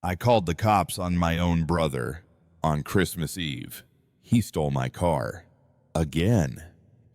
I called the cops on my own brother on Christmas Eve. He stole my car. Again.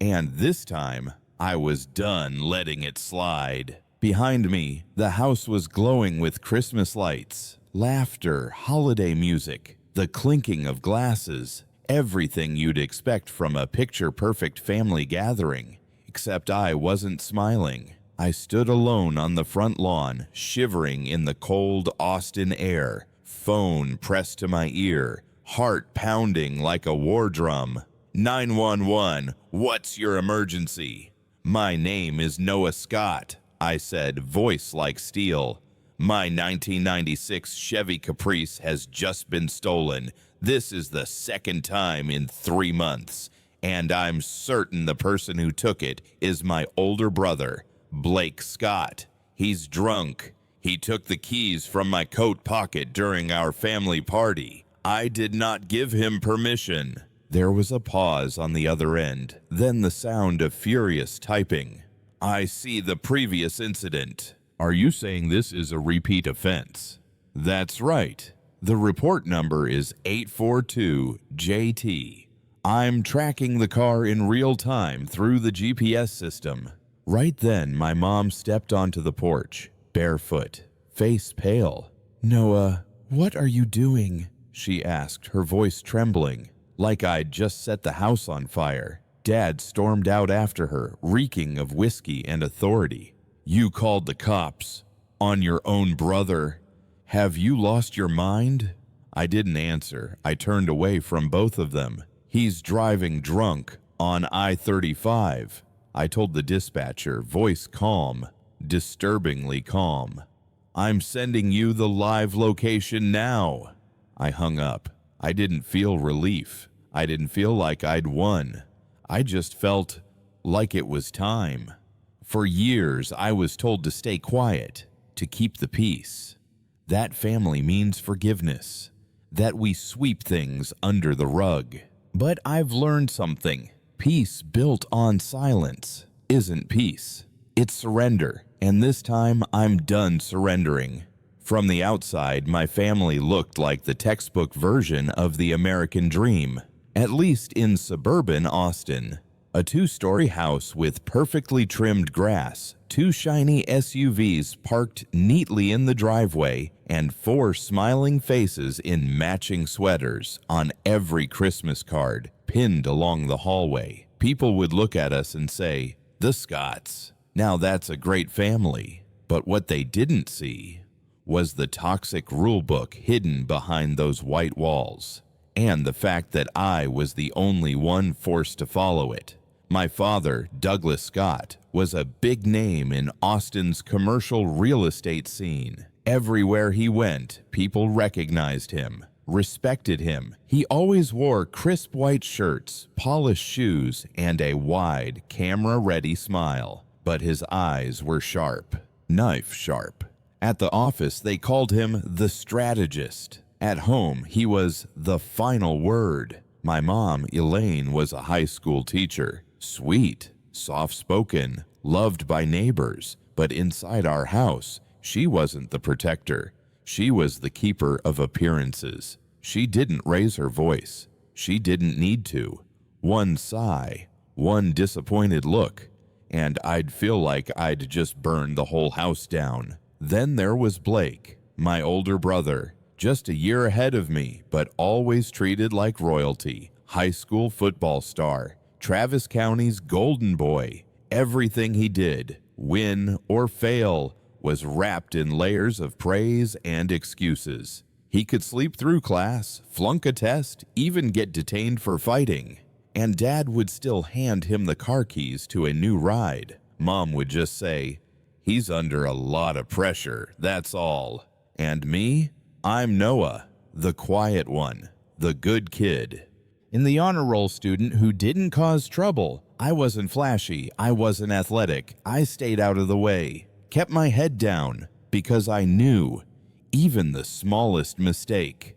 And this time, I was done letting it slide. Behind me, the house was glowing with Christmas lights, laughter, holiday music, the clinking of glasses, everything you'd expect from a picture-perfect family gathering. Except I wasn't smiling. I stood alone on the front lawn, shivering in the cold Austin air, phone pressed to my ear, heart pounding like a war drum. 911, what's your emergency? My name is Noah Scott, I said, voice like steel. My 1996 Chevy Caprice has just been stolen. This is the second time in 3 months, and I'm certain the person who took it is my older brother, Blake Scott. He's drunk. He took the keys from my coat pocket during our family party. I did not give him permission. There was a pause on the other end, then the sound of furious typing. I see the previous incident. Are you saying this is a repeat offense? That's right. The report number is 842JT. I'm tracking the car in real time through the GPS system. Right then, my mom stepped onto the porch, barefoot, face pale. Noah, what are you doing? She asked, her voice trembling, like I'd just set the house on fire. Dad stormed out after her, reeking of whiskey and authority. You called the cops on your own brother. Have you lost your mind? I didn't answer. I turned away from both of them. He's driving drunk on I-35. I told the dispatcher, voice calm, disturbingly calm. I'm sending you the live location now. I hung up. I didn't feel relief. I didn't feel like I'd won. I just felt like it was time. For years, I was told to stay quiet, to keep the peace. That family means forgiveness, that we sweep things under the rug. But I've learned something. Peace built on silence isn't peace. It's surrender, and this time I'm done surrendering. From the outside, my family looked like the textbook version of the American dream, at least in suburban Austin. A 2-story house with perfectly trimmed grass, 2 shiny SUVs parked neatly in the driveway, and 4 smiling faces in matching sweaters on every Christmas card pinned along the hallway. People would look at us and say, "The Scotts. Now that's a great family." But what they didn't see was the toxic rule book hidden behind those white walls, and the fact that I was the only one forced to follow it. My father, Douglas Scott, was a big name in Austin's commercial real estate scene. Everywhere he went, people recognized him, respected him. He always wore crisp white shirts, polished shoes, and a wide, camera-ready smile. But his eyes were sharp, knife sharp. At the office, they called him the strategist. At home, he was the final word. My mom, Elaine, was a high school teacher. Sweet, soft-spoken, loved by neighbors. But inside our house, she wasn't the protector. She was the keeper of appearances. She didn't raise her voice. She didn't need to. One sigh, one disappointed look, and I'd feel like I'd just burned the whole house down. Then there was Blake, my older brother, just a year ahead of me, but always treated like royalty. High school football star, Travis County's golden boy. Everything he did, win or fail, was wrapped in layers of praise and excuses. He could sleep through class, flunk a test, even get detained for fighting. And Dad would still hand him the car keys to a new ride. Mom would just say, "He's under a lot of pressure, that's all." And me? I'm Noah, the quiet one, the good kid. In the honor roll student who didn't cause trouble. I wasn't flashy, I wasn't athletic, I stayed out of the way, kept my head down, because I knew even the smallest mistake.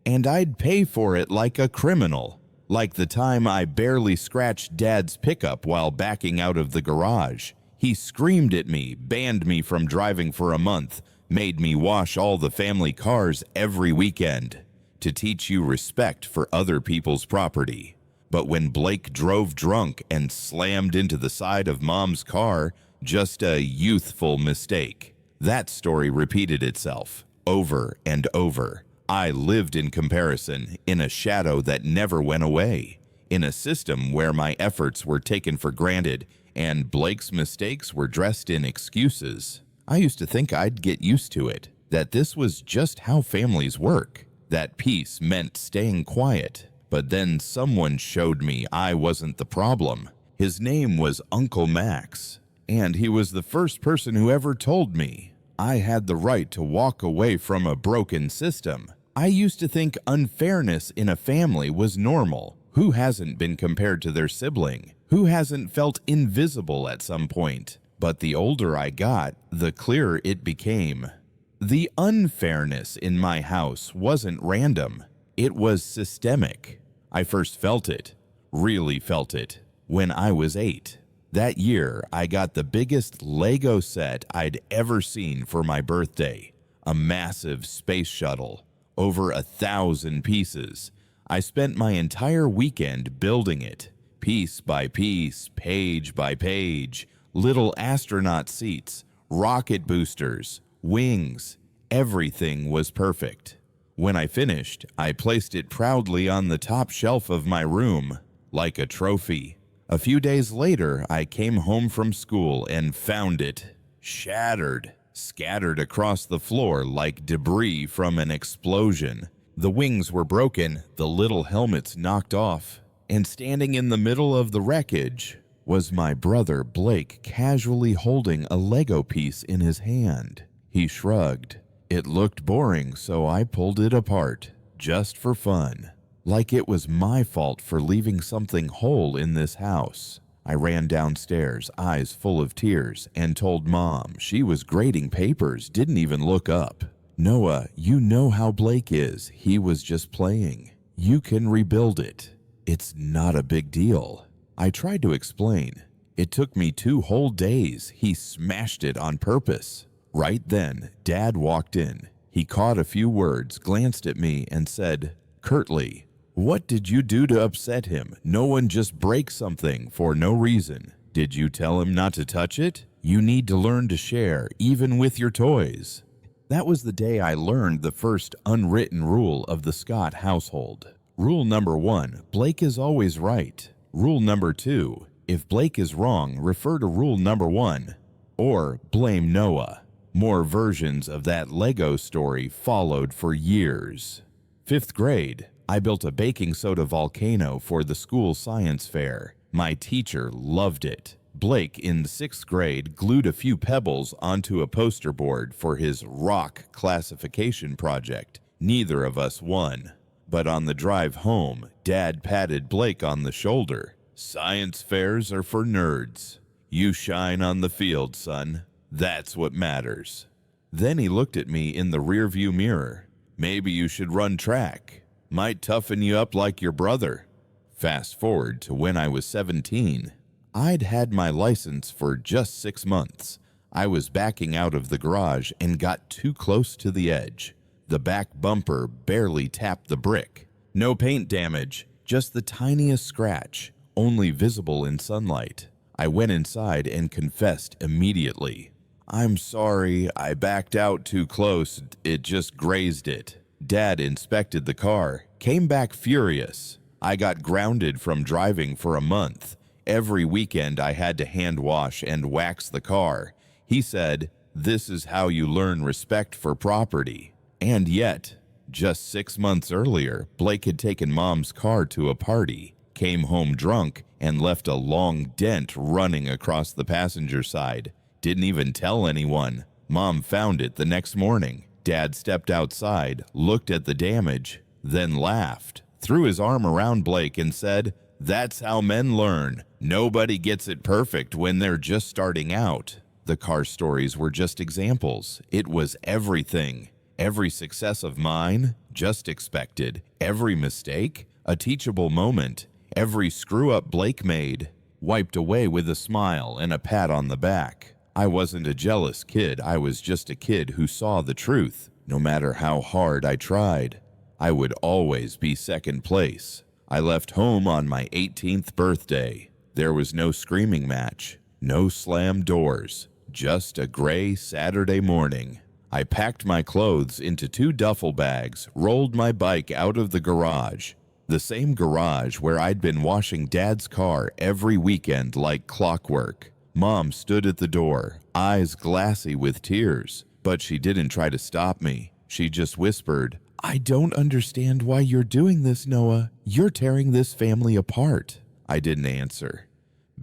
And I'd pay for it like a criminal, like the time I barely scratched Dad's pickup while backing out of the garage. He screamed at me, banned me from driving for a month, made me wash all the family cars every weekend to teach you respect for other people's property. But when Blake drove drunk and slammed into the side of Mom's car, just a youthful mistake. That story repeated itself over and over. I lived in comparison, in a shadow that never went away, in a system where my efforts were taken for granted and Blake's mistakes were dressed in excuses. I used to think I'd get used to it, that this was just how families work, that peace meant staying quiet. But then someone showed me I wasn't the problem. His name was Uncle Max, and he was the first person who ever told me I had the right to walk away from a broken system. I used to think unfairness in a family was normal. Who hasn't been compared to their sibling? Who hasn't felt invisible at some point? But the older I got, the clearer it became. The unfairness in my house wasn't random. It was systemic. I first felt it, really felt it, when I was 8. That year, I got the biggest Lego set I'd ever seen for my birthday. A massive space shuttle, over 1,000 pieces. I spent my entire weekend building it, piece by piece, page by page. Little astronaut seats, rocket boosters, wings, everything was perfect. When I finished, I placed it proudly on the top shelf of my room, like a trophy. A few days later, I came home from school and found it shattered, scattered across the floor like debris from an explosion. The wings were broken, the little helmets knocked off, and standing in the middle of the wreckage was my brother Blake, casually holding a Lego piece in his hand. He shrugged. It looked boring, so I pulled it apart, just for fun. Like it was my fault for leaving something whole in this house. I ran downstairs, eyes full of tears, and told Mom she was grading papers, didn't even look up. Noah, you know how Blake is. He was just playing. You can rebuild it. It's not a big deal. I tried to explain. It took me 2 whole days. He smashed it on purpose. Right then, Dad walked in. He caught a few words, glanced at me, and said, curtly, "What did you do to upset him? No one just breaks something for no reason. Did you tell him not to touch it? You need to learn to share, even with your toys." That was the day I learned the first unwritten rule of the Scott household. Rule number 1, Blake is always right. Rule number 2, if Blake is wrong, refer to rule number 1, or blame Noah. More versions of that Lego story followed for years. 5th grade, I built a baking soda volcano for the school science fair. My teacher loved it. Blake, in 6th grade, glued a few pebbles onto a poster board for his rock classification project. Neither of us won. But on the drive home, Dad patted Blake on the shoulder. "Science fairs are for nerds. You shine on the field, son. That's what matters." Then he looked at me in the rearview mirror. "Maybe you should run track. Might toughen you up like your brother." Fast forward to when I was 17. I'd had my license for just 6 months. I was backing out of the garage and got too close to the edge. The back bumper barely tapped the brick. No paint damage, just the tiniest scratch, only visible in sunlight. I went inside and confessed immediately. "I'm sorry, I backed out too close. It just grazed it." Dad inspected the car, came back furious. I got grounded from driving for a month. Every weekend I had to hand wash and wax the car. He said, "This is how you learn respect for property." And yet, just 6 months earlier, Blake had taken Mom's car to a party, came home drunk, and left a long dent running across the passenger side. Didn't even tell anyone. Mom found it the next morning. Dad stepped outside, looked at the damage, then laughed, threw his arm around Blake and said, "That's how men learn. Nobody gets it perfect when they're just starting out." The car stories were just examples. It was everything. Every success of mine, just expected. Every mistake, a teachable moment. Every screw-up Blake made, wiped away with a smile and a pat on the back. I wasn't a jealous kid, I was just a kid who saw the truth. No matter how hard I tried, I would always be second place. I left home on my 18th birthday. There was no screaming match, no slammed doors, just a gray Saturday morning. I packed my clothes into 2 duffel bags, rolled my bike out of the garage, the same garage where I'd been washing Dad's car every weekend like clockwork. Mom stood at the door, eyes glassy with tears, but she didn't try to stop me. She just whispered, "I don't understand why you're doing this, Noah. You're tearing this family apart." I didn't answer,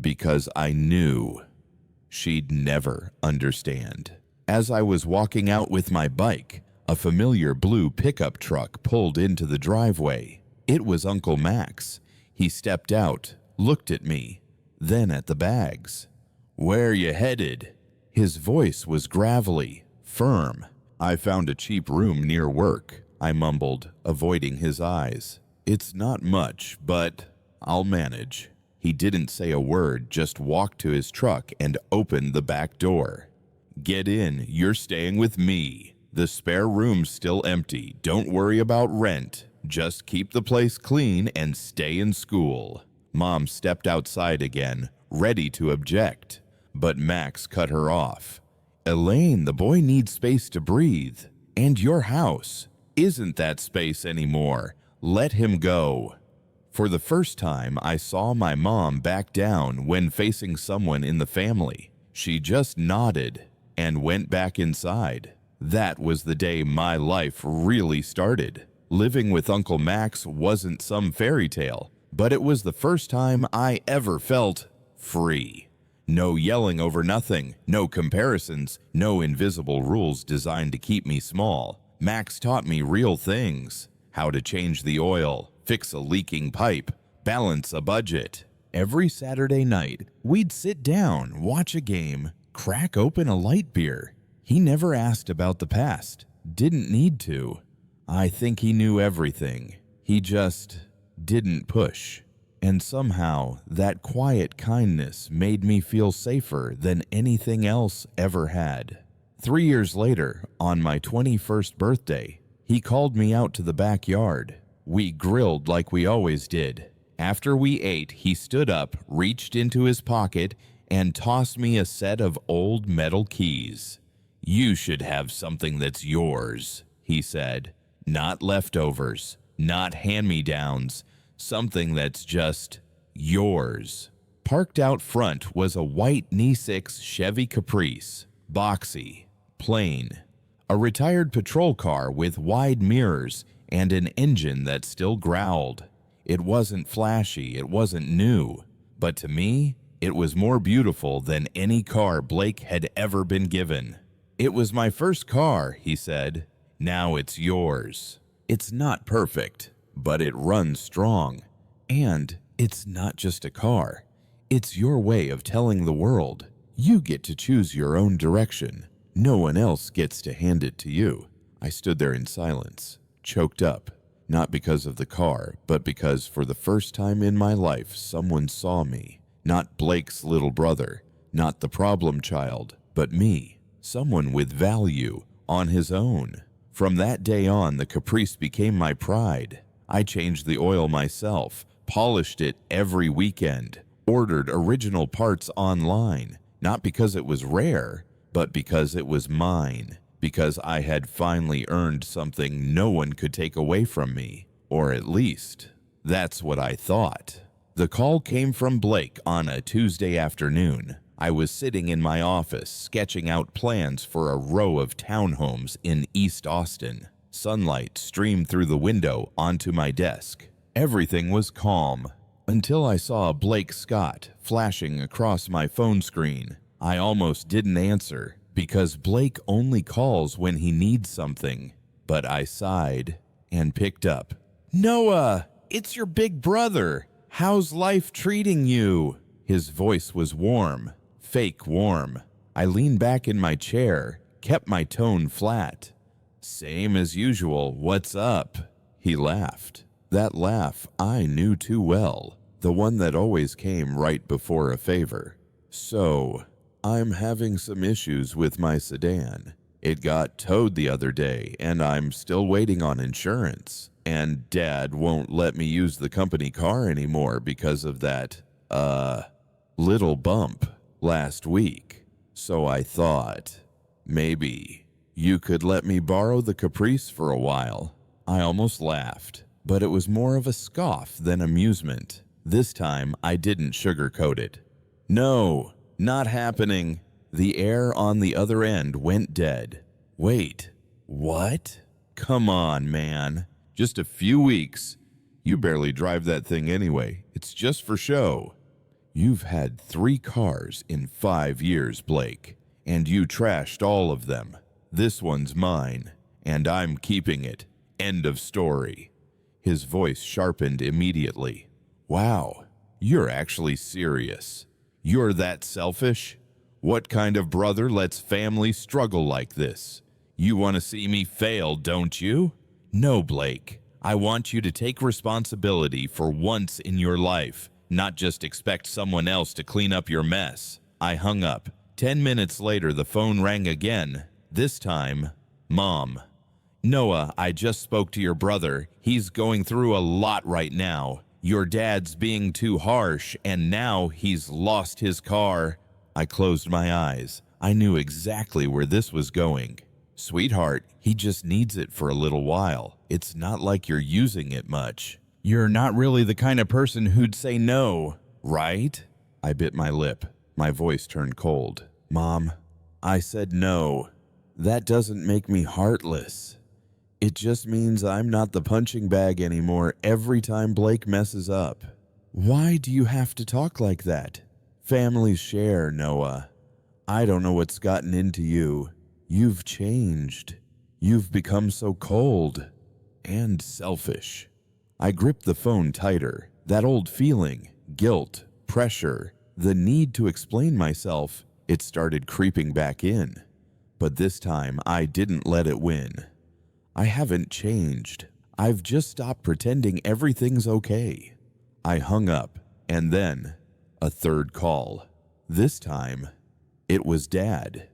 because I knew she'd never understand. As I was walking out with my bike, a familiar blue pickup truck pulled into the driveway. It was Uncle Max. He stepped out, looked at me, then at the bags. "Where you headed?" His voice was gravelly, firm. "I found a cheap room near work," I mumbled, avoiding his eyes. "It's not much, but I'll manage." He didn't say a word, just walked to his truck and opened the back door. "Get in, you're staying with me. The spare room's still empty. Don't worry about rent. Just keep the place clean and stay in school." Mom stepped outside again, ready to object, but Max cut her off. "Elaine, the boy needs space to breathe, and your house isn't that space anymore. Let him go." For the first time, I saw my mom back down when facing someone in the family. She just nodded and went back inside. That was the day my life really started. Living with Uncle Max wasn't some fairy tale, but it was the first time I ever felt free. No yelling over nothing, no comparisons, no invisible rules designed to keep me small. Max taught me real things: how to change the oil, fix a leaking pipe, balance a budget. Every Saturday night, we'd sit down, watch a game, crack open a light beer. He never asked about the past, didn't need to. I think he knew everything. He just didn't push. And somehow, that quiet kindness made me feel safer than anything else ever had. 3 years later, on my 21st birthday, he called me out to the backyard. We grilled like we always did. After we ate, he stood up, reached into his pocket, and tossed me a set of old metal keys. "You should have something that's yours," he said. "Not leftovers, not hand-me-downs, something that's just yours." Parked out front was a white Nissan Chevy Caprice, boxy, plain. A retired patrol car with wide mirrors and an engine that still growled. It wasn't flashy, it wasn't new, but to me, it was more beautiful than any car Blake had ever been given. "It was my first car," he said. "Now it's yours. It's not perfect, but it runs strong. And it's not just a car. It's your way of telling the world. You get to choose your own direction. No one else gets to hand it to you." I stood there in silence, choked up, not because of the car, but because for the first time in my life, someone saw me. Not Blake's little brother, not the problem child, but me. Someone with value, on his own. From that day on, the Caprice became my pride. I changed the oil myself, polished it every weekend, ordered original parts online, not because it was rare, but because it was mine, because I had finally earned something no one could take away from me, or at least, that's what I thought. The call came from Blake on a Tuesday afternoon. I was sitting in my office, sketching out plans for a row of townhomes in East Austin. Sunlight streamed through the window onto my desk. Everything was calm, until I saw Blake Scott flashing across my phone screen. I almost didn't answer, because Blake only calls when he needs something. But I sighed and picked up. "Noah, it's your big brother. How's life treating you?" His voice was warm, fake warm. I leaned back in my chair, kept my tone flat. "Same as usual, what's up?" He laughed. That laugh I knew too well, the one that always came right before a favor. "So, I'm having some issues with my sedan. It got towed the other day, and I'm still waiting on insurance. And Dad won't let me use the company car anymore because of that, little bump last week. So I thought, maybe you could let me borrow the Caprice for a while. I almost laughed, but it was more of a scoff than amusement. This time, I didn't sugarcoat it. No, not happening. The air on the other end went dead. Wait, what? Come on, man. Just a few weeks. You barely drive that thing anyway. It's just for show. You've had 3 cars in 5 years, Blake, and you trashed all of them. This one's mine, and I'm keeping it. End of story. His voice sharpened immediately. Wow, you're actually serious. You're that selfish? What kind of brother lets family struggle like this? You want to see me fail, don't you? No, Blake. I want you to take responsibility for once in your life, not just expect someone else to clean up your mess. I hung up. 10 minutes later, the phone rang again. This time, Mom. Noah, I just spoke to your brother. He's going through a lot right now. Your dad's being too harsh, and now he's lost his car. I closed my eyes. I knew exactly where this was going. Sweetheart, he just needs it for a little while. It's not like you're using it much. You're not really the kind of person who'd say no, right? I bit my lip. My voice turned cold. Mom, I said no. That doesn't make me heartless. It just means I'm not the punching bag anymore every time Blake messes up. Why do you have to talk like that? Families share, Noah. I don't know what's gotten into you. You've changed. You've become so cold and selfish. I gripped the phone tighter. That old feeling, guilt, pressure, the need to explain myself, it started creeping back in. But this time, I didn't let it win. I haven't changed. I've just stopped pretending everything's okay. I hung up, and then a third call. This time, it was Dad.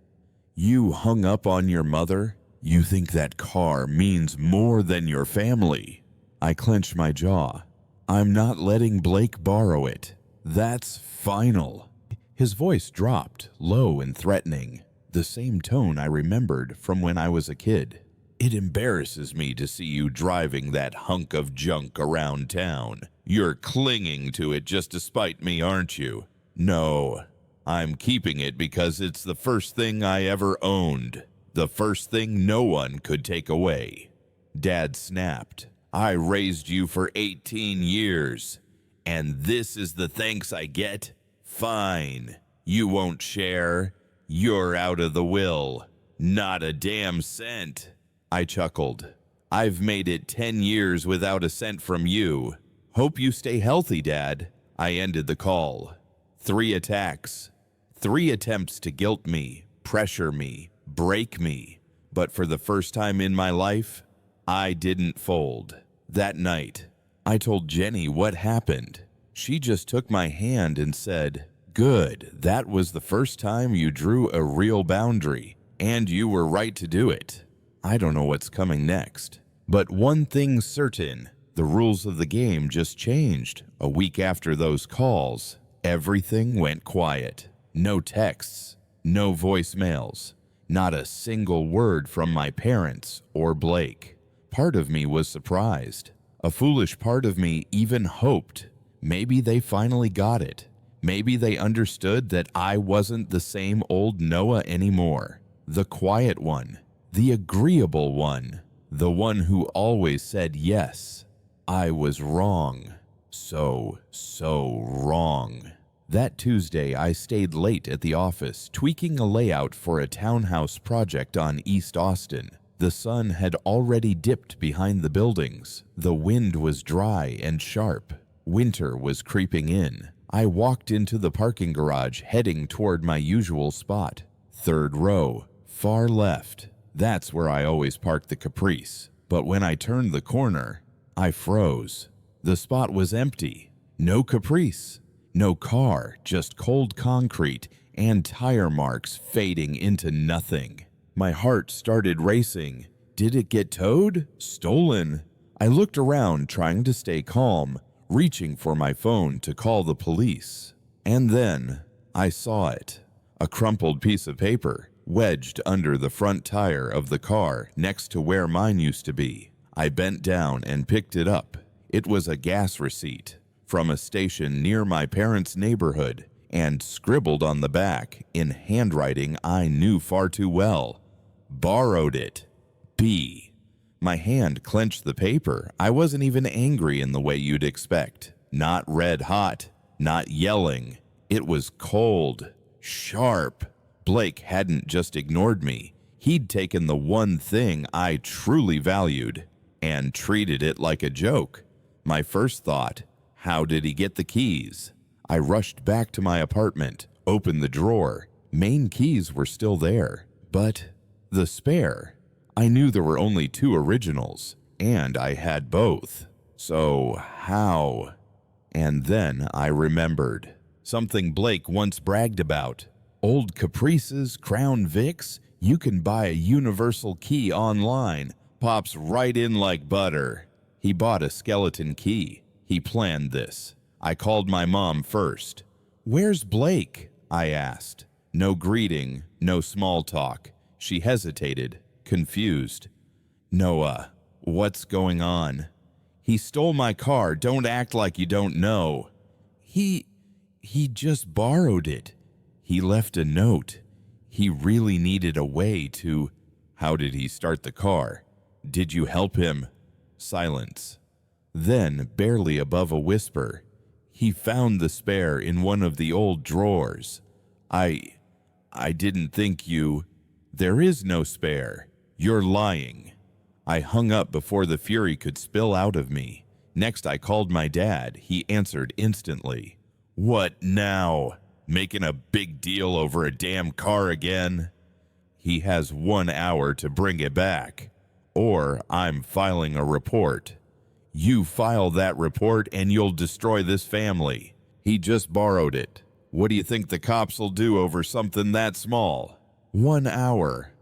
You hung up on your mother? You think that car means more than your family? I clenched my jaw. I'm not letting Blake borrow it. That's final. His voice dropped, low and threatening, the same tone I remembered from when I was a kid. It embarrasses me to see you driving that hunk of junk around town. You're clinging to it just to spite me, aren't you? No, I'm keeping it because it's the first thing I ever owned. The first thing no one could take away. Dad snapped. I raised you for 18 years, and this is the thanks I get? Fine. You won't share. You're out of the will. Not a damn cent. I chuckled. I've made it 10 years without a cent from you. Hope you stay healthy, Dad. I ended the call. 3 attacks. 3 attempts to guilt me, pressure me, break me. But for the first time in my life, I didn't fold. That night, I told Jenny what happened. She just took my hand and said, "Good, that was the first time you drew a real boundary, and you were right to do it." I don't know what's coming next. But one thing's certain, the rules of the game just changed. A week after those calls, everything went quiet. No texts, no voicemails, not a single word from my parents or Blake. Part of me was surprised. A foolish part of me even hoped. Maybe they finally got it. Maybe they understood that I wasn't the same old Noah anymore. The quiet one. The agreeable one. The one who always said yes. I was wrong. So wrong. That Tuesday, I stayed late at the office, tweaking a layout for a townhouse project on East Austin. The sun had already dipped behind the buildings. The wind was dry and sharp. Winter was creeping in. I walked into the parking garage, heading toward my usual spot. 3rd row, far left. That's where I always park the Caprice. But when I turned the corner, I froze. The spot was empty. No Caprice. No car, just cold concrete and tire marks fading into nothing. My heart started racing. Did it get towed? Stolen? I looked around trying to stay calm, reaching for my phone to call the police. And then I saw it. A crumpled piece of paper wedged under the front tire of the car next to where mine used to be. I bent down and picked it up. It was a gas receipt from a station near my parents' neighborhood, and scribbled on the back in handwriting I knew far too well. Borrowed it. B. My hand clenched the paper. I wasn't even angry in the way you'd expect. Not red hot. Not yelling. It was cold. Sharp. Blake hadn't just ignored me. He'd taken the one thing I truly valued and treated it like a joke. My first thought, how did he get the keys? I rushed back to my apartment, opened the drawer. Main keys were still there, but the spare. I knew there were only 2 originals, and I had both. So how? And then I remembered something Blake once bragged about. Old Caprices, Crown Vics, you can buy a universal key online. Pops right in like butter. He bought a skeleton key. He planned this. I called my mom first. "Where's Blake?" I asked. No greeting, no small talk. She hesitated, confused. "Noah, what's going on?" "He stole my car. Don't act like you don't know." He just borrowed it. He left a note. He really needed a way to... How did he start the car? Did you help him? Silence. Then, barely above a whisper, "He found the spare in one of the old drawers. I didn't think you... There is no spare. You're lying." I hung up before the fury could spill out of me. Next, I called my dad. He answered instantly. "What now? Making a big deal over a damn car again?" "He has 1 hour to bring it back, or I'm filing a report." "You file that report and you'll destroy this family. He just borrowed it. What do you think the cops will do over something that small?" 1 hour.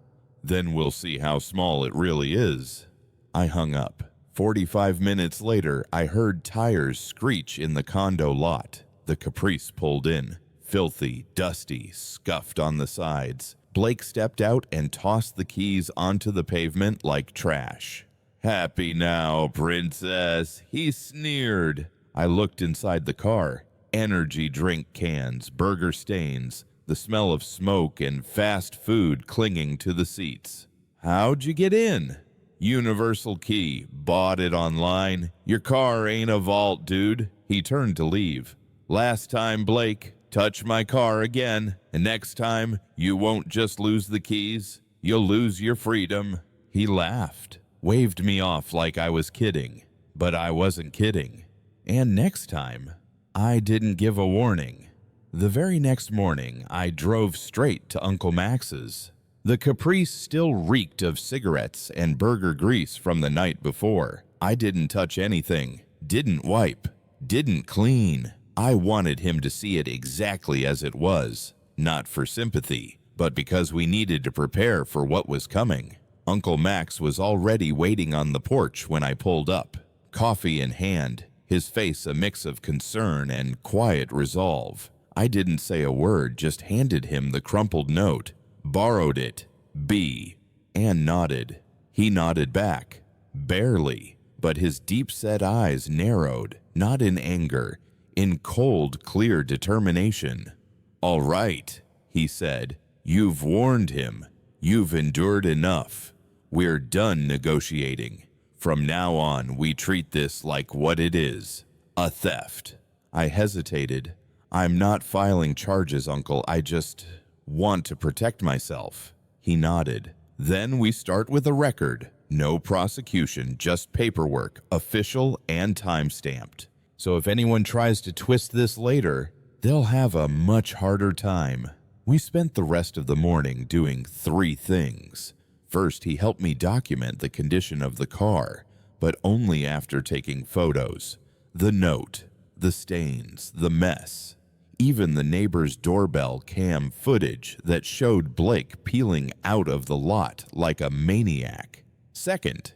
Then we'll see how small it really is. I hung up. 45 minutes later, I heard tires screech in the condo lot. The Caprice pulled in. Filthy, dusty, scuffed on the sides. Blake stepped out and tossed the keys onto the pavement like trash. "Happy now, princess," he sneered. I looked inside the car. Energy drink cans, burger stains, the smell of smoke and fast food clinging to the seats. "How'd you get in?" "Universal key. Bought it online. Your car ain't a vault, dude." He turned to leave. "Last time, Blake. Touch my car again, and next time, you won't just lose the keys, you'll lose your freedom." He laughed, waved me off like I was kidding, but I wasn't kidding. And next time, I didn't give a warning. The very next morning, I drove straight to Uncle Max's. The Caprice still reeked of cigarettes and burger grease from the night before. I didn't touch anything, didn't wipe, didn't clean. I wanted him to see it exactly as it was, not for sympathy, but because we needed to prepare for what was coming. Uncle Max was already waiting on the porch when I pulled up, coffee in hand, his face a mix of concern and quiet resolve. I didn't say a word, just handed him the crumpled note. "Borrowed it. B." And nodded. He nodded back. Barely, but his deep-set eyes narrowed, not in anger, in cold, clear determination. "All right," he said. "You've warned him. You've endured enough. We're done negotiating. From now on, we treat this like what it is, a theft." I hesitated. "I'm not filing charges, Uncle. I just want to protect myself." He nodded. "Then we start with a record. No prosecution, just paperwork, official and time-stamped. So if anyone tries to twist this later, they'll have a much harder time." We spent the rest of the morning doing 3 things. First, he helped me document the condition of the car, but only after taking photos. The note, the stains, the mess. even the neighbor's doorbell cam footage that showed Blake peeling out of the lot like a maniac. Second,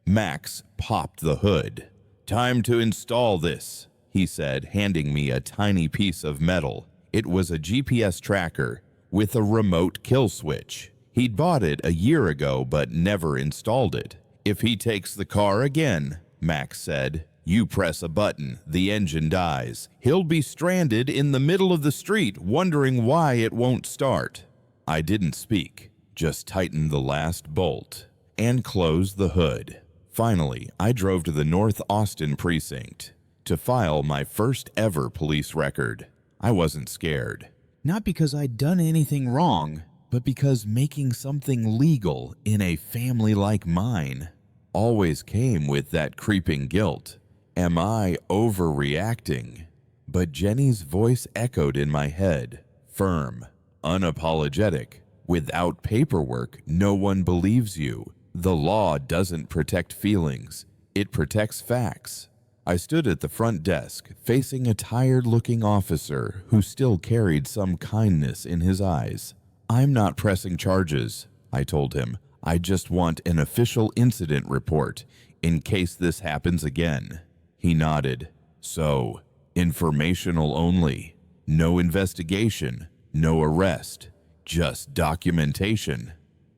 Max popped the hood. "Time to install this," he said, handing me a tiny piece of metal. It was a GPS tracker with a remote kill switch. He'd bought it a year ago but never installed it. "If he takes the car again," Max said, "you press a button, the engine dies. He'll be stranded in the middle of the street wondering why it won't start." I didn't speak, just tightened the last bolt and closed the hood. Finally, I drove to the North Austin precinct to file my first ever police record. I wasn't scared. Not because I'd done anything wrong, but because making something legal in a family like mine always came with that creeping guilt. Am I overreacting? But Jenny's voice echoed in my head, firm, unapologetic. "Without paperwork, no one believes you. The law doesn't protect feelings, it protects facts." I stood at the front desk, facing a tired-looking officer who still carried some kindness in his eyes. "I'm not pressing charges," I told him. "I just want an official incident report in case this happens again." He nodded. "So, informational only. No investigation, no arrest, just documentation."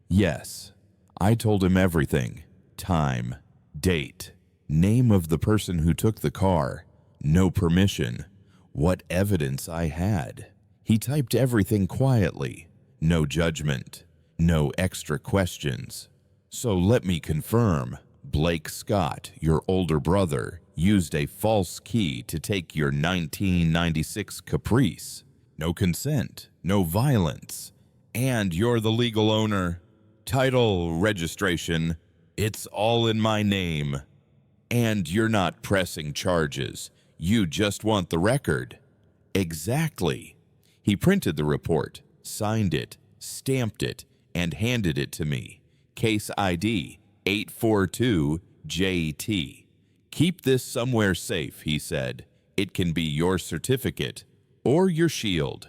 "Yes." I told him everything. Time, date, name of the person who took the car, no permission, what evidence I had. He typed everything quietly. No judgment, no extra questions. "So let me confirm. Blake Scott, your older brother, used a false key to take your 1996 Caprice. No consent, no violence. And you're the legal owner. Title, registration, it's all in my name. And you're not pressing charges. You just want the record." "Exactly." He printed the report, signed it, stamped it, and handed it to me. "Case ID 842JT. Keep this somewhere safe," he said. "It can be your certificate or your shield,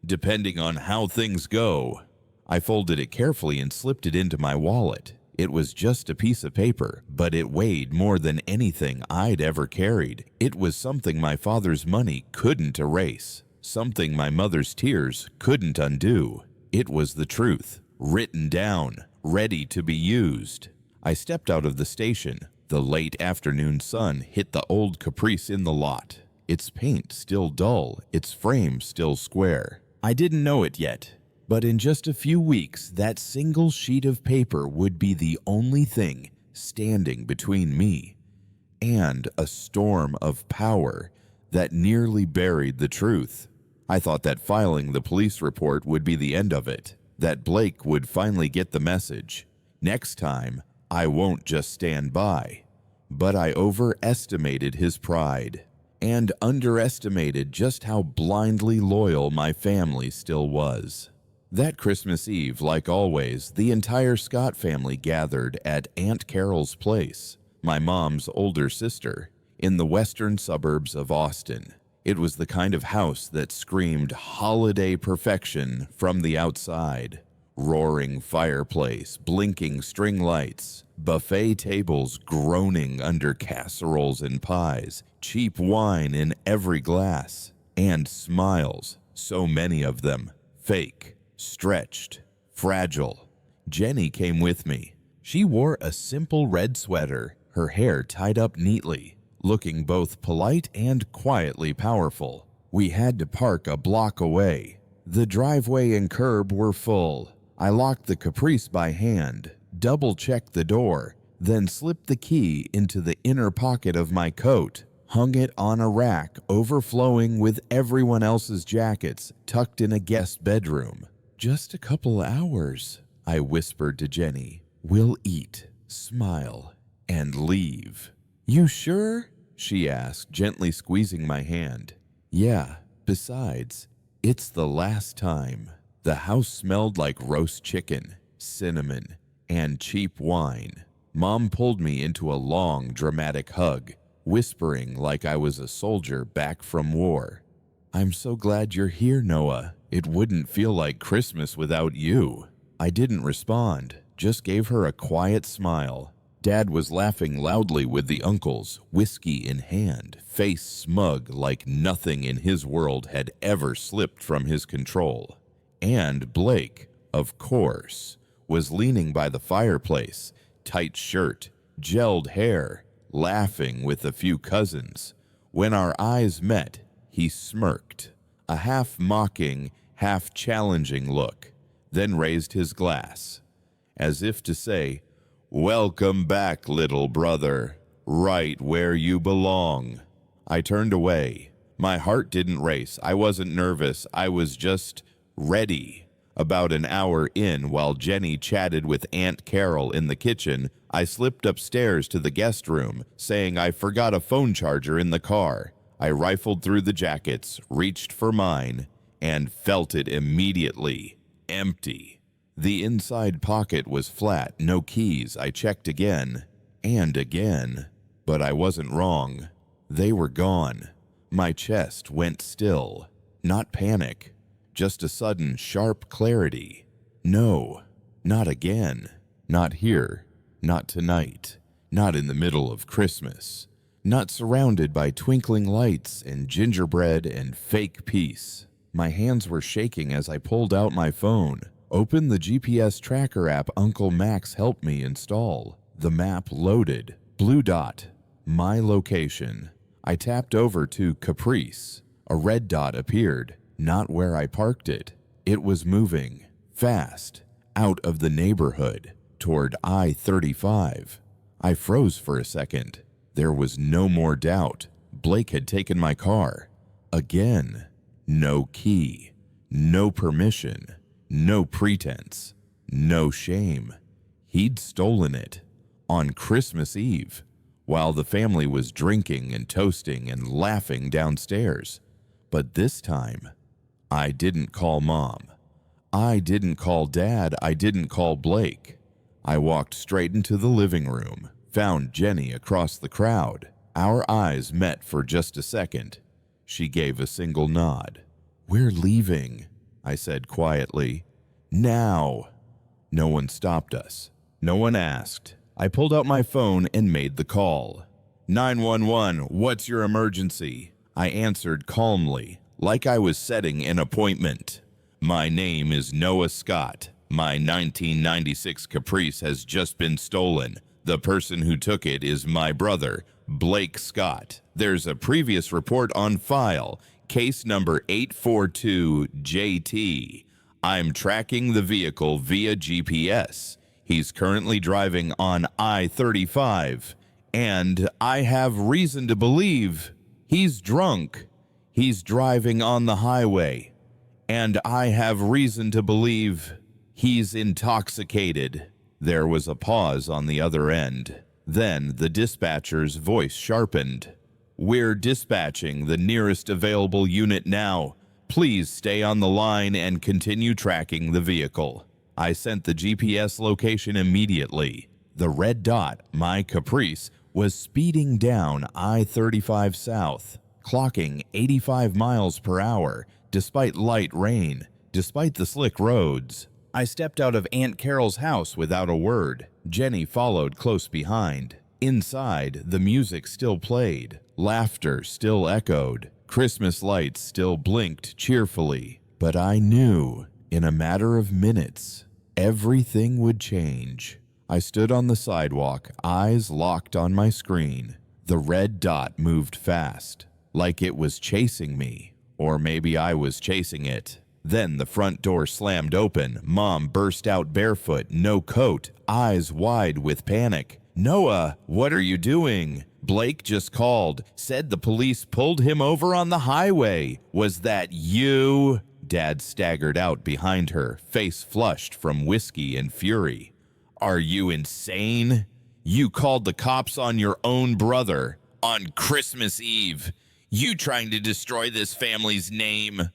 depending on how things go." I folded it carefully and slipped it into my wallet. It was just a piece of paper, but it weighed more than anything I'd ever carried. It was something my father's money couldn't erase, something my mother's tears couldn't undo. It was the truth, written down, ready to be used. I stepped out of the station. The late afternoon sun hit the old Caprice in the lot, its paint still dull, its frame still square. I didn't know it yet, but in just a few weeks, that single sheet of paper would be the only thing standing between me and a storm of power that nearly buried the truth. I thought that filing the police report would be the end of it, that Blake would finally get the message. Next time, I won't just stand by. But I overestimated his pride and underestimated just how blindly loyal my family still was. That Christmas Eve, like always, the entire Scott family gathered at Aunt Carol's place, my mom's older sister, in the western suburbs of Austin. It was the kind of house that screamed holiday perfection from the outside. Roaring fireplace, blinking string lights, buffet tables groaning under casseroles and pies, cheap wine in every glass, and smiles, so many of them, fake, stretched, fragile. Jenny came with me. She wore a simple red sweater, her hair tied up neatly, looking both polite and quietly powerful. We had to park a block away. The driveway and curb were full. I locked the Caprice by hand, double-checked the door, then slipped the key into the inner pocket of my coat, hung it on a rack overflowing with everyone else's jackets tucked in a guest bedroom. "Just a couple hours," I whispered to Jenny. "We'll eat, smile, and leave." "You sure?" she asked, gently squeezing my hand. "Yeah, besides, it's the last time." The house smelled like roast chicken, cinnamon, and cheap wine. Mom pulled me into a long, dramatic hug, whispering like I was a soldier back from war. I'm so glad you're here, Noah. It wouldn't feel like Christmas without you. I didn't respond, just gave her a quiet smile. Dad was laughing loudly with the uncles, whiskey in hand, face smug like nothing in his world had ever slipped from his control. And Blake, of course, was leaning by the fireplace, tight shirt, gelled hair, laughing with a few cousins. When our eyes met, he smirked, a half-mocking, half-challenging look, then raised his glass, as if to say, "Welcome back, little brother, right where you belong." I turned away. My heart didn't race. I wasn't nervous. I was just ready. About an hour in, while Jenny chatted with Aunt Carol in the kitchen, I slipped upstairs to the guest room, saying I forgot a phone charger in the car. I rifled through the jackets, reached for mine, and felt it immediately. Empty. The inside pocket was flat, no keys. I checked again, and again, but I wasn't wrong. They were gone. My chest went still. Not panic, just a sudden, sharp clarity. No, not again. Not here. Not tonight. Not in the middle of Christmas. Not surrounded by twinkling lights and gingerbread and fake peace. My hands were shaking as I pulled out my phone, opened the GPS tracker app Uncle Max helped me install. The map loaded. Blue dot. My location. I tapped over to Caprice. A red dot appeared, not where I parked it. It was moving, fast, out of the neighborhood, toward I-35. I froze for a second. There was no more doubt. Blake had taken my car. Again. No key. No permission. No pretense. No shame. He'd stolen it. On Christmas Eve, while the family was drinking and toasting and laughing downstairs. But this time, I didn't call Mom. I didn't call Dad. I didn't call Blake. I walked straight into the living room, found Jenny across the crowd. Our eyes met for just a second. She gave a single nod. "We're leaving," I said quietly. "Now." No one stopped us. No one asked. I pulled out my phone and made the call. 911, what's your emergency? I answered calmly, like I was setting an appointment. My name is Noah Scott. My 1996 Caprice has just been stolen. The person who took it is my brother, Blake Scott. There's a previous report on file, case number 842JT. I'm tracking the vehicle via GPS. He's currently driving on I-35, and I have reason to believe he's drunk. He's driving on the highway, and I have reason to believe he's intoxicated. There was a pause on the other end. Then the dispatcher's voice sharpened. We're dispatching the nearest available unit now. Please stay on the line and continue tracking the vehicle. I sent the GPS location immediately. The red dot, my Caprice, was speeding down I-35 south, clocking 85 miles per hour, despite light rain, despite the slick roads. I stepped out of Aunt Carol's house without a word. Jenny followed close behind. Inside, the music still played. Laughter still echoed. Christmas lights still blinked cheerfully. But I knew, in a matter of minutes, everything would change. I stood on the sidewalk, eyes locked on my screen. The red dot moved fast, like it was chasing me. Or maybe I was chasing it. Then the front door slammed open. Mom burst out barefoot, no coat, eyes wide with panic. Noah, what are you doing? Blake just called, said the police pulled him over on the highway. Was that you? Dad staggered out behind her, face flushed from whiskey and fury. Are you insane? You called the cops on your own brother on Christmas Eve. You trying to destroy this family's name?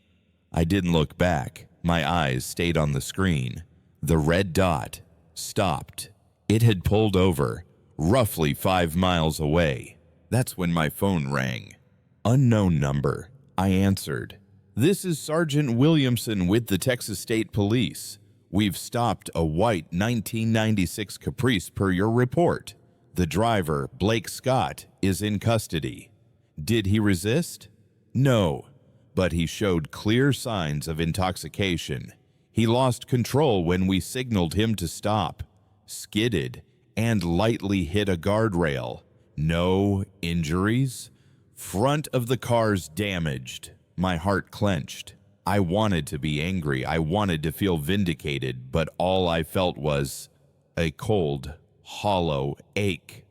I didn't look back. My eyes stayed on the screen. The red dot stopped. It had pulled over, roughly 5 miles away. That's when my phone rang. Unknown number. I answered. This is Sergeant Williamson with the Texas State Police. We've stopped a white 1996 Caprice per your report. The driver, Blake Scott, is in custody. Did he resist? No, but he showed clear signs of intoxication. He lost control when we signaled him to stop, skidded, and lightly hit a guardrail. No injuries? Front of the car's damaged. My heart clenched. I wanted to be angry. I wanted to feel vindicated, but all I felt was a cold, hollow ache.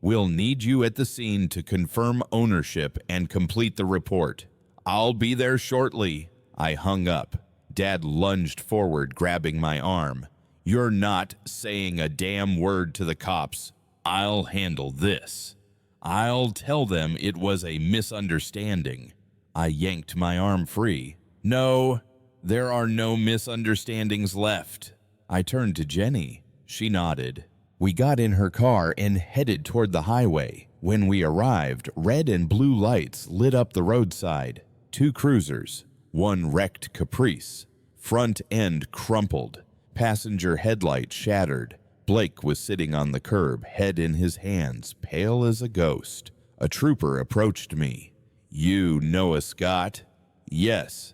We'll need you at the scene to confirm ownership and complete the report. I'll be there shortly. I hung up. Dad lunged forward, grabbing my arm. You're not saying a damn word to the cops. I'll handle this. I'll tell them it was a misunderstanding. I yanked my arm free. No, there are no misunderstandings left. I turned to Jenny. She nodded. We got in her car and headed toward the highway. When we arrived, red and blue lights lit up the roadside. 2 cruisers, 1 wrecked Caprice. Front end crumpled. Passenger headlight shattered. Blake was sitting on the curb, head in his hands, pale as a ghost. A trooper approached me. You, Noah Scott? Yes.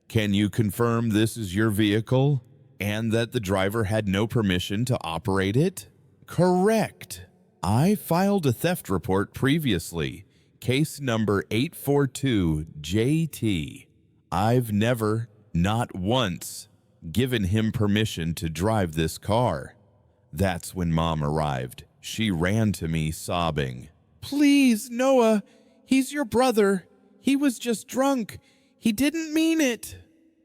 Can you confirm this is your vehicle and that the driver had no permission to operate it? Correct. I filed a theft report previously, case number 842JT. I've never, not once, given him permission to drive this car. That's when Mom arrived. She ran to me sobbing. Please, Noah, he's your brother. He was just drunk. He didn't mean it.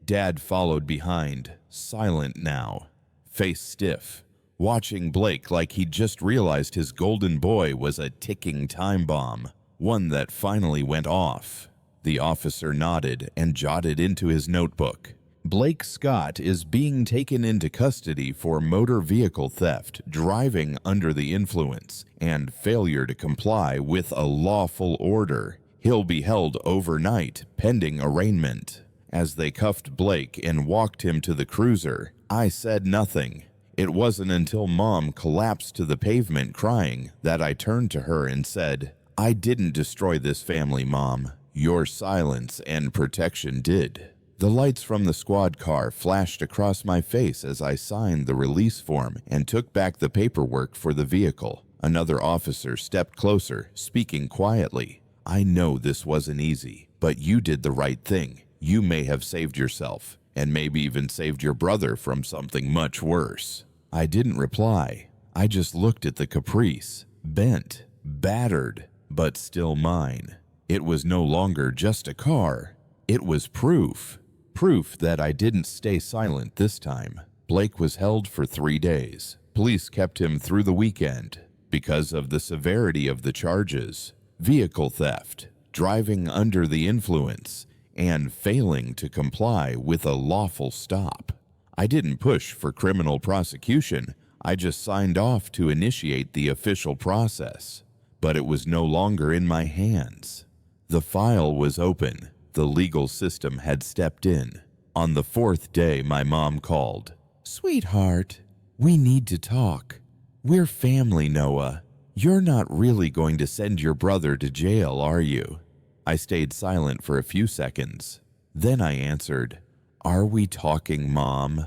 Dad followed behind, silent now, face stiff, watching Blake like he'd just realized his golden boy was a ticking time bomb, one that finally went off. The officer nodded and jotted into his notebook. Blake Scott is being taken into custody for motor vehicle theft, driving under the influence, and failure to comply with a lawful order. He'll be held overnight, pending arraignment. As they cuffed Blake and walked him to the cruiser, I said nothing. It wasn't until Mom collapsed to the pavement crying that I turned to her and said, I didn't destroy this family, Mom. Your silence and protection did. The lights from the squad car flashed across my face as I signed the release form and took back the paperwork for the vehicle. Another officer stepped closer, speaking quietly. I know this wasn't easy, but you did the right thing. You may have saved yourself, and maybe even saved your brother from something much worse. I didn't reply. I just looked at the Caprice, bent, battered, but still mine. It was no longer just a car. It was proof. Proof that I didn't stay silent this time. Blake was held for 3 days. Police kept him through the weekend because of the severity of the charges: vehicle theft, driving under the influence, and failing to comply with a lawful stop. I didn't push for criminal prosecution. I just signed off to initiate the official process. But it was no longer in my hands. The file was open. The legal system had stepped in. On the 4th day, my mom called. Sweetheart, we need to talk. We're family, Noah. You're not really going to send your brother to jail, are you? I stayed silent for a few seconds. Then I answered, Are we talking, Mom?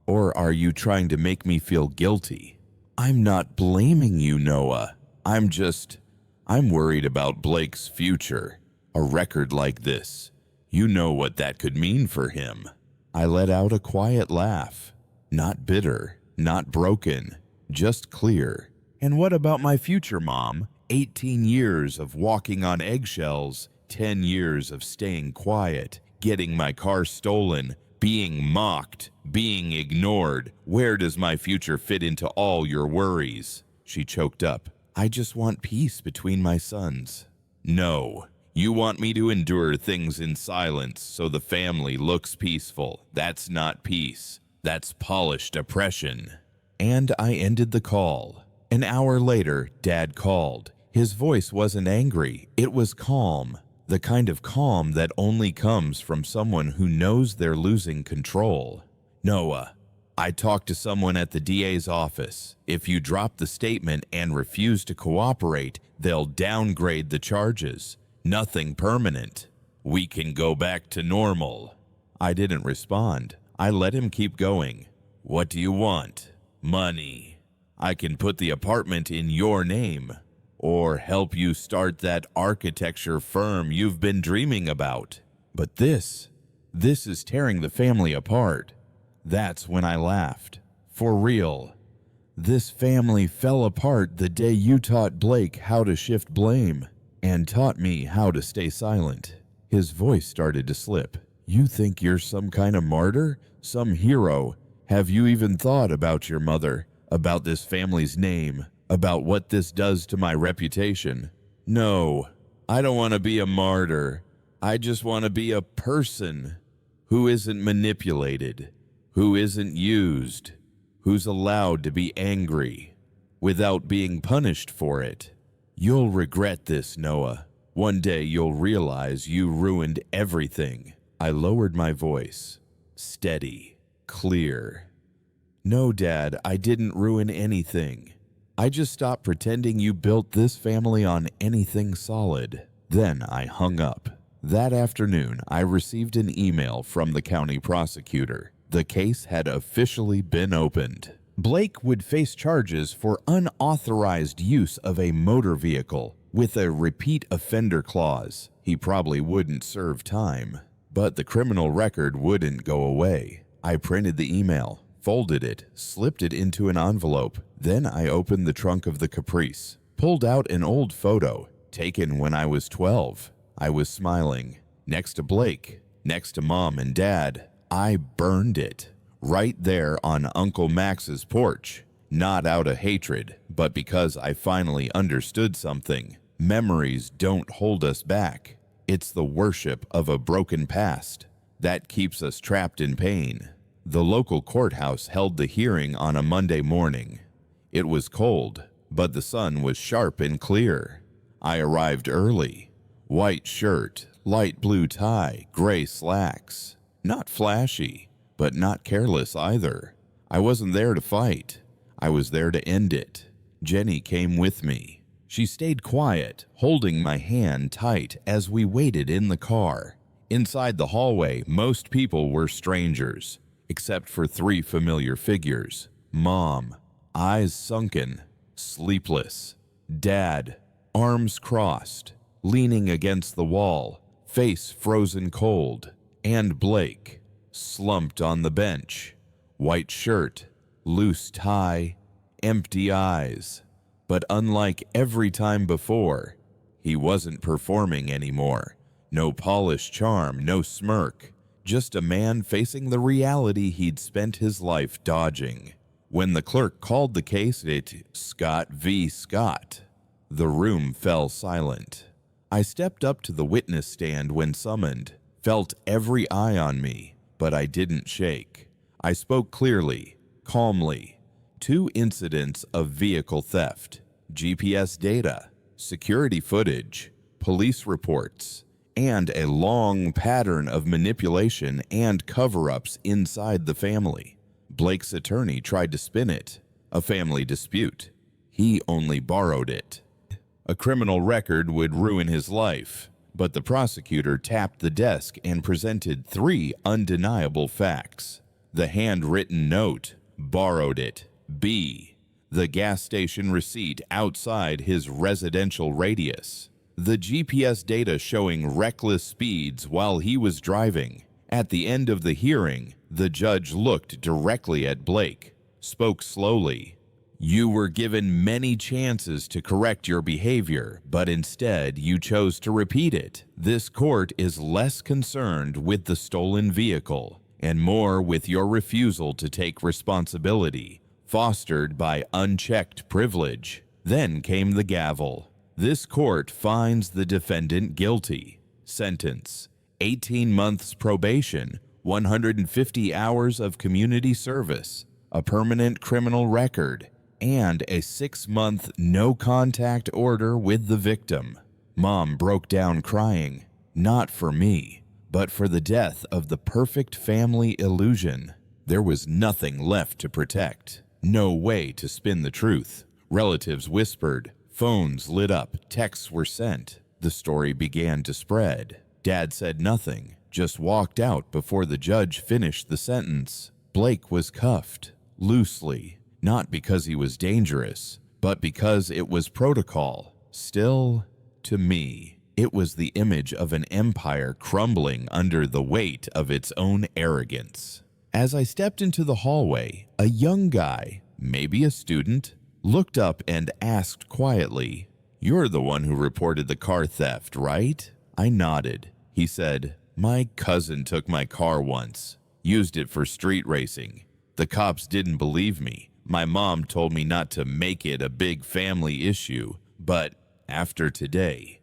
Or are you trying to make me feel guilty? I'm not blaming you, Noah. I'm worried about Blake's future. A record like this. You know what that could mean for him. I let out a quiet laugh. Not bitter, not broken, just clear. And what about my future, Mom? 18 years of walking on eggshells, 10 years of staying quiet, getting my car stolen, being mocked, being ignored. Where does my future fit into all your worries? She choked up. I just want peace between my sons. No. You want me to endure things in silence so the family looks peaceful. That's not peace. That's polished oppression. And I ended the call. An hour later, Dad called. His voice wasn't angry. It was calm. The kind of calm that only comes from someone who knows they're losing control. Noah, I talked to someone at the DA's office. If you drop the statement and refuse to cooperate, they'll downgrade the charges. Nothing permanent. We can go back to normal. I didn't respond. I let him keep going. What do you want? Money. I can put the apartment in your name, or help you start that architecture firm you've been dreaming about. But this is tearing the family apart. That's when I laughed. For real. This family fell apart the day you taught Blake how to shift blame and taught me how to stay silent. His voice started to slip. You think you're some kind of martyr? Some hero? Have you even thought about your mother? About this family's name? About what this does to my reputation? No, I don't want to be a martyr. I just want to be a person who isn't manipulated, who isn't used, who's allowed to be angry without being punished for it. You'll regret this, Noah. One day you'll realize you ruined everything. I lowered my voice. Steady, clear. No, Dad, I didn't ruin anything. I just stopped pretending you built this family on anything solid. Then I hung up. That afternoon, I received an email from the county prosecutor. The case had officially been opened. Blake would face charges for unauthorized use of a motor vehicle with a repeat offender clause. He probably wouldn't serve time, but the criminal record wouldn't go away. I printed the email, folded it, slipped it into an envelope. Then I opened the trunk of the Caprice, pulled out an old photo taken when I was 12. I was smiling, next to Blake, next to Mom and Dad. I burned it, right there on Uncle Max's porch. Not out of hatred, but because I finally understood something. Memories don't hold us back. It's the worship of a broken past that keeps us trapped in pain. The local courthouse held the hearing on a Monday morning. It was cold, but the sun was sharp and clear. I arrived early. White shirt, light blue tie, gray slacks. Not flashy, but not careless either. I wasn't there to fight. I was there to end it. Jenny came with me. She stayed quiet, holding my hand tight as we waited in the car. Inside the hallway, most people were strangers, except for three familiar figures. Mom, eyes sunken, sleepless. Dad, arms crossed, leaning against the wall, face frozen cold. And Blake, slumped on the bench. White shirt, loose tie, empty eyes. But unlike every time before, he wasn't performing anymore. No polished charm, no smirk. Just a man facing the reality he'd spent his life dodging. When the clerk called the case Scott v. Scott, the room fell silent. I stepped up to the witness stand when summoned, felt every eye on me, but I didn't shake. I spoke clearly, calmly. 2 incidents of vehicle theft, GPS data, security footage, police reports, and a long pattern of manipulation and cover-ups inside the family. Blake's attorney tried to spin it, a family dispute. He only borrowed it. A criminal record would ruin his life, but the prosecutor tapped the desk and presented 3 undeniable facts. The handwritten note, borrowed it. B, the gas station receipt outside his residential radius. The GPS data showing reckless speeds while he was driving. At the end of the hearing, the judge looked directly at Blake, spoke slowly. You were given many chances to correct your behavior, but instead you chose to repeat it. This court is less concerned with the stolen vehicle and more with your refusal to take responsibility, fostered by unchecked privilege. Then came the gavel. This court finds the defendant guilty. Sentence: 18 months probation, 150 hours of community service, a permanent criminal record, and a 6-month no-contact order with the victim. Mom broke down crying. Not for me, but for the death of the perfect family illusion. There was nothing left to protect. No way to spin the truth. Relatives whispered, phones lit up, texts were sent. The story began to spread. Dad said nothing, just walked out before the judge finished the sentence. Blake was cuffed, loosely, not because he was dangerous, but because it was protocol. Still, to me, it was the image of an empire crumbling under the weight of its own arrogance. As I stepped into the hallway, a young guy, maybe a student, looked up and asked quietly, "You're the one who reported the car theft, right?" I nodded. He said, "My cousin took my car once, used it for street racing. The cops didn't believe me. My mom told me not to make it a big family issue, but after today,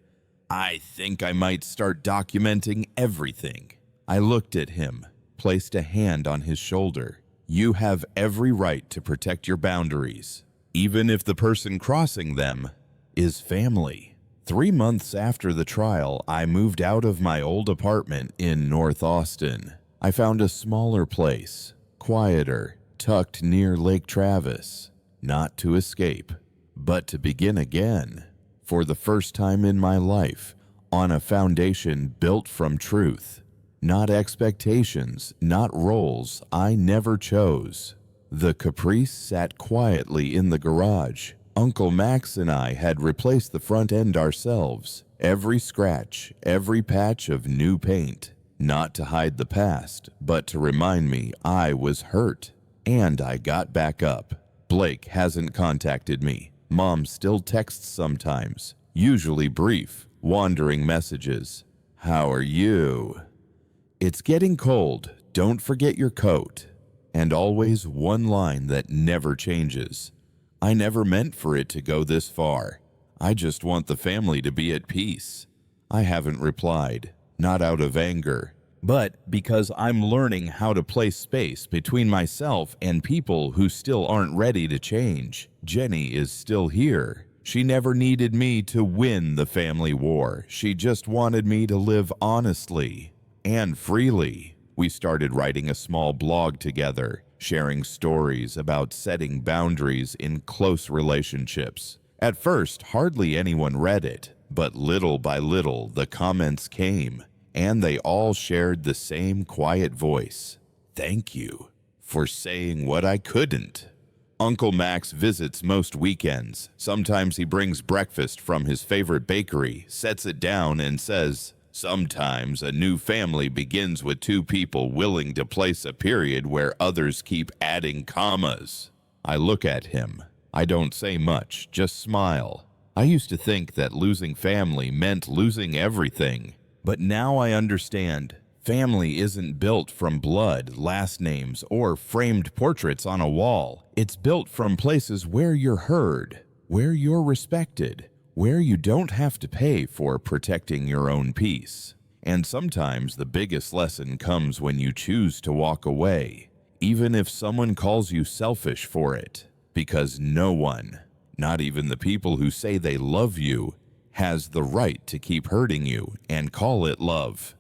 I think I might start documenting everything." I looked at him, placed a hand on his shoulder. "You have every right to protect your boundaries, even if the person crossing them is family." 3 months after the trial, I moved out of my old apartment in North Austin. I found a smaller place, quieter, tucked near Lake Travis, not to escape, but to begin again, for the first time in my life, on a foundation built from truth, not expectations, not roles I never chose. The Caprice sat quietly in the garage. Uncle Max and I had replaced the front end ourselves, every scratch, every patch of new paint, not to hide the past, but to remind me I was hurt. And I got back up. Blake hasn't contacted me. Mom still texts sometimes, usually brief, wandering messages. "How are you? It's getting cold. Don't forget your coat." And always one line that never changes. "I never meant for it to go this far. I just want the family to be at peace." I haven't replied, not out of anger, but because I'm learning how to place space between myself and people who still aren't ready to change. Jenny is still here. She never needed me to win the family war. She just wanted me to live honestly and freely. We started writing a small blog together, sharing stories about setting boundaries in close relationships. At first, hardly anyone read it, but little by little the comments came, and they all shared the same quiet voice. "Thank you for saying what I couldn't." Uncle Max visits most weekends. Sometimes he brings breakfast from his favorite bakery, sets it down, and says, "Sometimes a new family begins with 2 people willing to place a period where others keep adding commas." I look at him. I don't say much, just smile. I used to think that losing family meant losing everything. But now I understand. Family isn't built from blood, last names, or framed portraits on a wall. It's built from places where you're heard, where you're respected, where you don't have to pay for protecting your own peace. And sometimes the biggest lesson comes when you choose to walk away, even if someone calls you selfish for it. Because no one, not even the people who say they love you, has the right to keep hurting you and call it love.